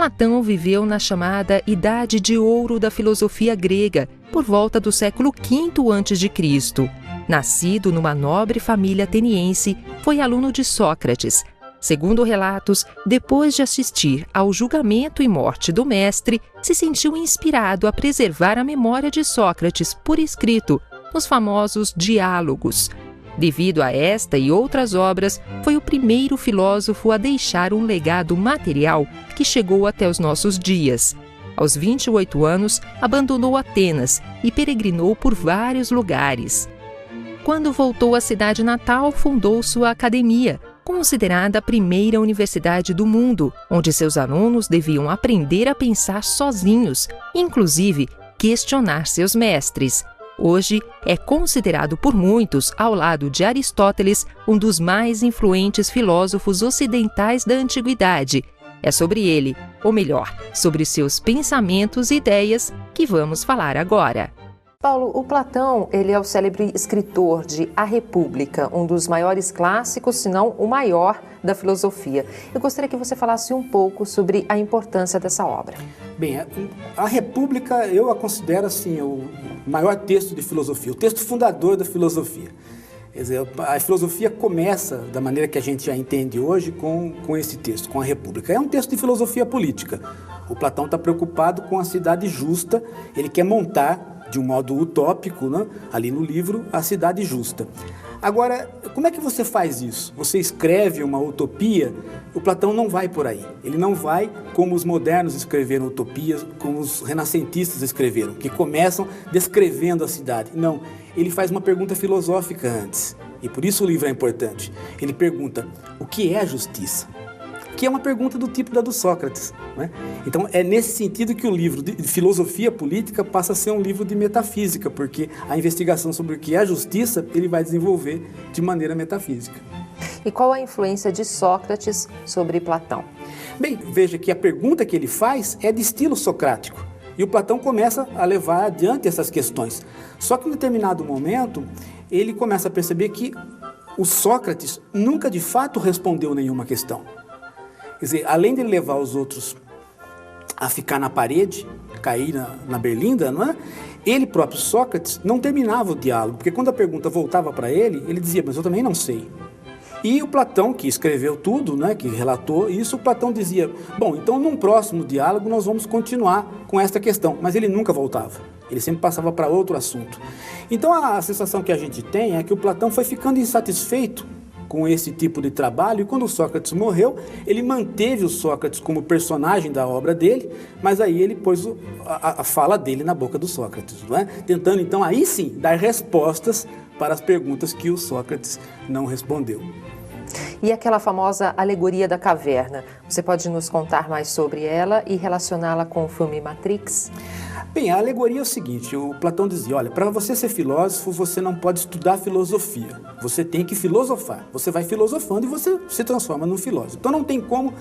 Platão viveu na chamada Idade de Ouro da filosofia grega, por volta do século V a.C. Nascido numa nobre família ateniense, foi aluno de Sócrates. Segundo relatos, depois de assistir ao julgamento e morte do mestre, se sentiu inspirado a preservar a memória de Sócrates por escrito, nos famosos Diálogos. Devido a esta e outras obras, foi o primeiro filósofo a deixar um legado material que chegou até os nossos dias. Aos 28 anos, abandonou Atenas e peregrinou por vários lugares. Quando voltou à cidade natal, fundou sua academia, considerada a primeira universidade do mundo, onde seus alunos deviam aprender a pensar sozinhos, inclusive questionar seus mestres. Hoje é considerado por muitos, ao lado de Aristóteles, um dos mais influentes filósofos ocidentais da antiguidade. É sobre ele, ou melhor, sobre seus pensamentos e ideias, que vamos falar agora. Paulo, o Platão, ele é o célebre escritor de A República, um dos maiores clássicos, se não o maior da filosofia. Eu gostaria que você falasse um pouco sobre a importância dessa obra. Bem, a República eu a considero assim, o maior texto de filosofia, o texto fundador da filosofia. Quer dizer, a filosofia começa, da maneira que a gente já entende hoje, com esse texto, com a República. É um texto de filosofia política. O Platão está preocupado com a cidade justa, ele quer montar, de um modo utópico, né, ali no livro, a cidade justa. Agora, como é que você faz isso? Você escreve uma utopia? O Platão não vai por aí. Ele não vai como os modernos escreveram utopias, como os renascentistas escreveram, que começam descrevendo a cidade. Não, ele faz uma pergunta filosófica antes. E por isso o livro é importante. Ele pergunta, o que é a justiça? Que é uma pergunta do tipo da do Sócrates, né? Então é nesse sentido que o livro de filosofia política passa a ser um livro de metafísica, porque a investigação sobre o que é a justiça ele vai desenvolver de maneira metafísica. E qual a influência de Sócrates sobre Platão? Bem, veja que a pergunta que ele faz é de estilo socrático, e o Platão começa a levar adiante essas questões. Só que em determinado momento ele começa a perceber que o Sócrates nunca de fato respondeu nenhuma questão. Quer dizer, além de levar os outros a ficar na parede, cair na berlinda, não é? Ele próprio, Sócrates, não terminava o diálogo, porque quando a pergunta voltava para ele dizia, mas eu também não sei. E o Platão, que escreveu tudo, né, que relatou isso, o Platão dizia, bom, então num próximo diálogo nós vamos continuar com esta questão, mas ele nunca voltava. Ele sempre passava para outro assunto. Então a sensação que a gente tem é que o Platão foi ficando insatisfeito com esse tipo de trabalho, e quando o Sócrates morreu, ele manteve o Sócrates como personagem da obra dele, mas aí ele pôs a fala dele na boca do Sócrates, não é? Tentando então aí sim dar respostas para as perguntas que o Sócrates não respondeu. E aquela famosa alegoria da caverna, você pode nos contar mais sobre ela e relacioná-la com o filme Matrix? Bem, a alegoria é o seguinte, o Platão dizia, olha, para você ser filósofo, você não pode estudar filosofia, você tem que filosofar, você vai filosofando e você se transforma num filósofo. Então não tem como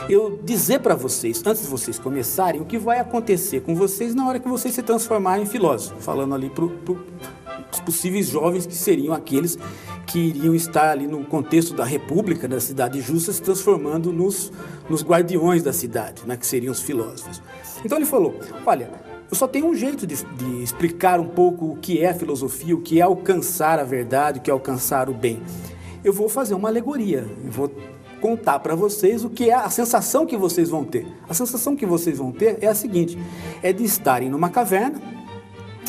eu dizer para vocês, antes de vocês começarem, o que vai acontecer com vocês na hora que vocês se transformarem em filósofo, falando ali para os possíveis jovens que seriam aqueles que iriam estar ali no contexto da República, da cidade justa, se transformando nos guardiões da cidade, né, que seriam os filósofos. Então ele falou, olha, eu só tenho um jeito de explicar um pouco o que é a filosofia, o que é alcançar a verdade, o que é alcançar o bem. Eu vou fazer uma alegoria, eu vou contar para vocês o que é a sensação que vocês vão ter. A sensação que vocês vão ter é a seguinte, é de estarem numa caverna,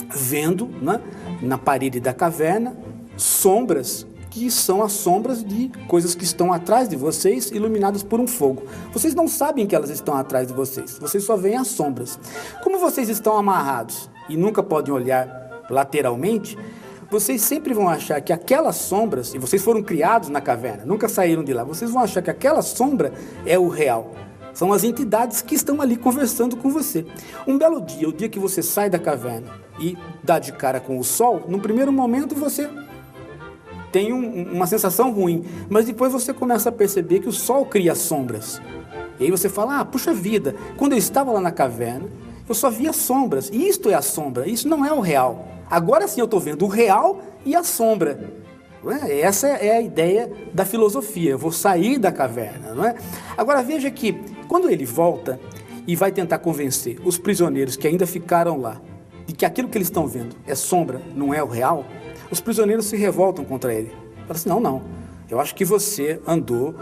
vendo, né, na parede da caverna, sombras que são as sombras de coisas que estão atrás de vocês, iluminadas por um fogo. Vocês não sabem que elas estão atrás de vocês, vocês só veem as sombras. Como vocês estão amarrados e nunca podem olhar lateralmente, vocês sempre vão achar que aquelas sombras, e vocês foram criados na caverna, nunca saíram de lá, vocês vão achar que aquela sombra é o real. São as entidades que estão ali conversando com você. Um belo dia, o dia que você sai da caverna e dá de cara com o sol, no primeiro momento você tem uma sensação ruim, mas depois você começa a perceber que o sol cria sombras. E aí você fala, puxa vida, quando eu estava lá na caverna, eu só via sombras, e isto é a sombra, isso não é o real. Agora sim eu estou vendo o real e a sombra. Essa é a ideia da filosofia, eu vou sair da caverna, não é? Agora veja que, quando ele volta, e vai tentar convencer os prisioneiros que ainda ficaram lá de que aquilo que eles estão vendo é sombra, não é o real, os prisioneiros se revoltam contra ele. Falam assim, não, eu acho que você andou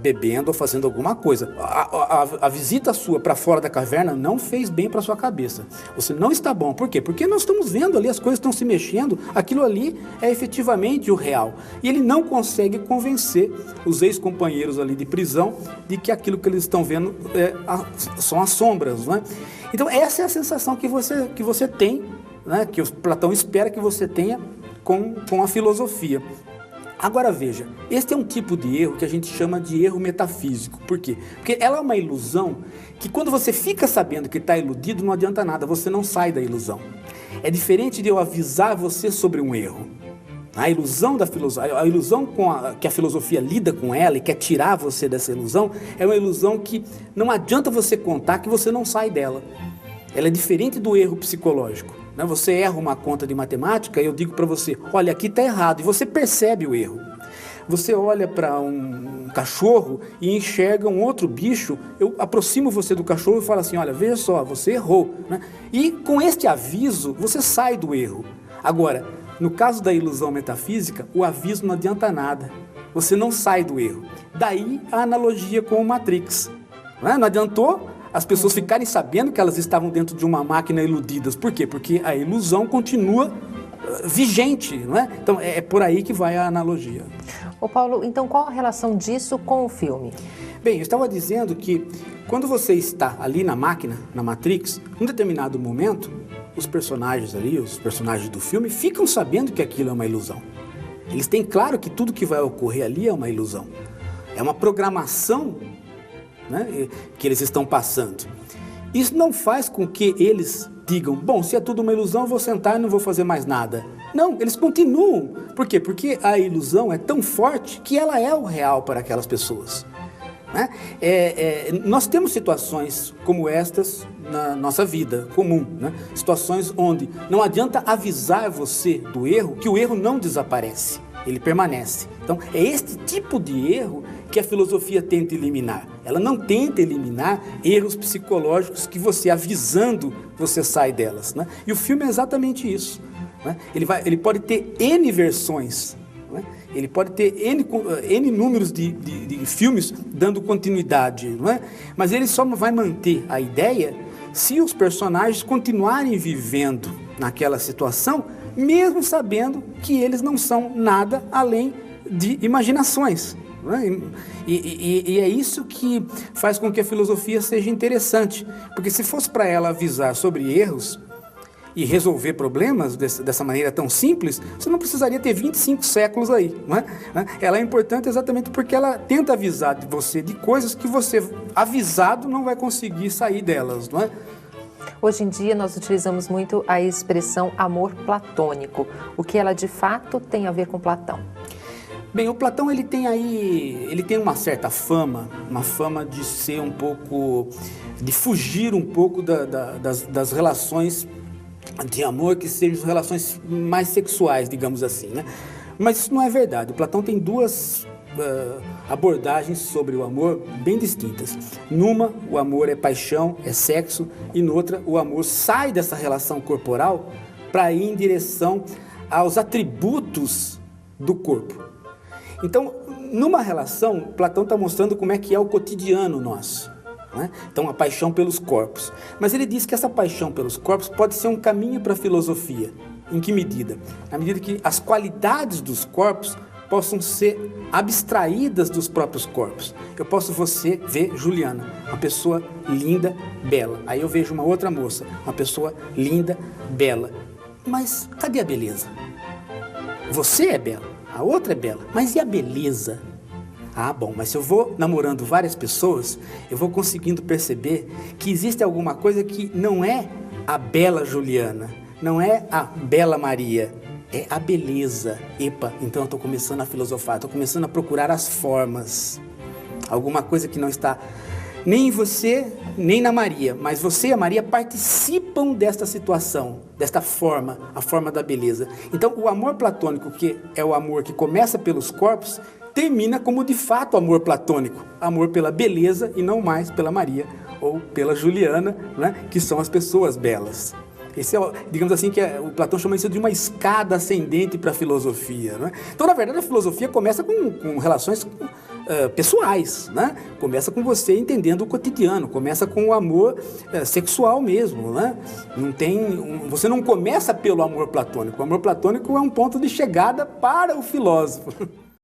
bebendo ou fazendo alguma coisa. A visita sua para fora da caverna não fez bem para sua cabeça. Você não está bom. Por quê? Porque nós estamos vendo ali, as coisas estão se mexendo, aquilo ali é efetivamente o real. E ele não consegue convencer os ex-companheiros ali de prisão de que aquilo que eles estão vendo são as sombras, não é? Então essa é a sensação que você tem, né? Que o Platão espera que você tenha com a filosofia. Agora veja, este é um tipo de erro que a gente chama de erro metafísico. Por quê? Porque ela é uma ilusão que quando você fica sabendo que está iludido, não adianta nada, você não sai da ilusão. É diferente de eu avisar você sobre um erro. A ilusão da filosofia, a ilusão que a filosofia lida com ela e quer tirar você dessa ilusão, é uma ilusão que não adianta você contar que você não sai dela. Ela é diferente do erro psicológico. Você erra uma conta de matemática e eu digo para você, olha, aqui está errado, e você percebe o erro. Você olha para um cachorro e enxerga um outro bicho, eu aproximo você do cachorro e falo assim, olha, veja só, você errou. E com este aviso, você sai do erro. Agora, no caso da ilusão metafísica, o aviso não adianta nada, você não sai do erro. Daí a analogia com o Matrix. Não adiantou as pessoas ficarem sabendo que elas estavam dentro de uma máquina iludidas. Por quê? Porque a ilusão continua vigente, não é? Então é por aí que vai a analogia. Ô Paulo, então qual a relação disso com o filme? Bem, eu estava dizendo que quando você está ali na máquina, na Matrix, em determinado momento, os personagens ali, os personagens do filme, ficam sabendo que aquilo é uma ilusão. Eles têm claro que tudo que vai ocorrer ali é uma ilusão. É uma programação, né, que eles estão passando. Isso não faz com que eles digam, bom, se é tudo uma ilusão, eu vou sentar e não vou fazer mais nada. Não, eles continuam. Por quê? Porque a ilusão é tão forte que ela é o real para aquelas pessoas. Né? Nós temos situações como estas na nossa vida comum, né? Situações onde não adianta avisar você do erro, que o erro não desaparece, ele permanece. Então é este tipo de erro que a filosofia tenta eliminar. Ela não tenta eliminar erros psicológicos que você, avisando, você sai delas, né? E o filme é exatamente isso, né? Ele pode ter N versões, né? Ele pode ter N números de filmes dando continuidade, não é? Mas ele só vai manter a ideia se os personagens continuarem vivendo naquela situação, mesmo sabendo que eles não são nada além de imaginações. Né? E é isso que faz com que a filosofia seja interessante, porque se fosse para ela avisar sobre erros e resolver problemas dessa maneira tão simples, você não precisaria ter 25 séculos aí. Não é? Ela é importante exatamente porque ela tenta avisar de você de coisas que você, avisado, não vai conseguir sair delas. Não é? Hoje em dia nós utilizamos muito a expressão amor platônico. O que ela de fato tem a ver com Platão? Bem, o Platão ele tem uma certa fama, uma fama de ser um pouco, de fugir um pouco das relações de amor que sejam relações mais sexuais, digamos assim, né? Mas isso não é verdade. O Platão tem duas abordagens sobre o amor bem distintas. Numa, o amor é paixão, é sexo, e noutra, o amor sai dessa relação corporal para ir em direção aos atributos do corpo. Então, numa relação, Platão está mostrando como é que é o cotidiano nosso. Né? Então, a paixão pelos corpos. Mas ele diz que essa paixão pelos corpos pode ser um caminho para a filosofia. Em que medida? Na medida que as qualidades dos corpos possam ser abstraídas dos próprios corpos. Eu posso ver Juliana, uma pessoa linda, bela. Aí eu vejo uma outra moça, uma pessoa linda, bela. Mas cadê a beleza? Você é bela, a outra é bela, mas e a beleza? Ah, bom, mas se eu vou namorando várias pessoas, eu vou conseguindo perceber que existe alguma coisa que não é a bela Juliana, não é a bela Maria, é a beleza. Epa, então eu estou começando a filosofar, estou começando a procurar as formas. Alguma coisa que não está nem em você, nem na Maria, mas você e a Maria participam desta situação, desta forma, a forma da beleza. Então o amor platônico, que é o amor que começa pelos corpos, termina como de fato amor platônico, amor pela beleza e não mais pela Maria ou pela Juliana, né, que são as pessoas belas. Esse é, digamos assim, o Platão chama isso de uma escada ascendente para a filosofia, né? Então, na verdade, a filosofia começa com relações pessoais, né? Começa com você entendendo o cotidiano, começa com o amor sexual mesmo, né? Você não começa pelo amor platônico. O amor platônico é um ponto de chegada para o filósofo.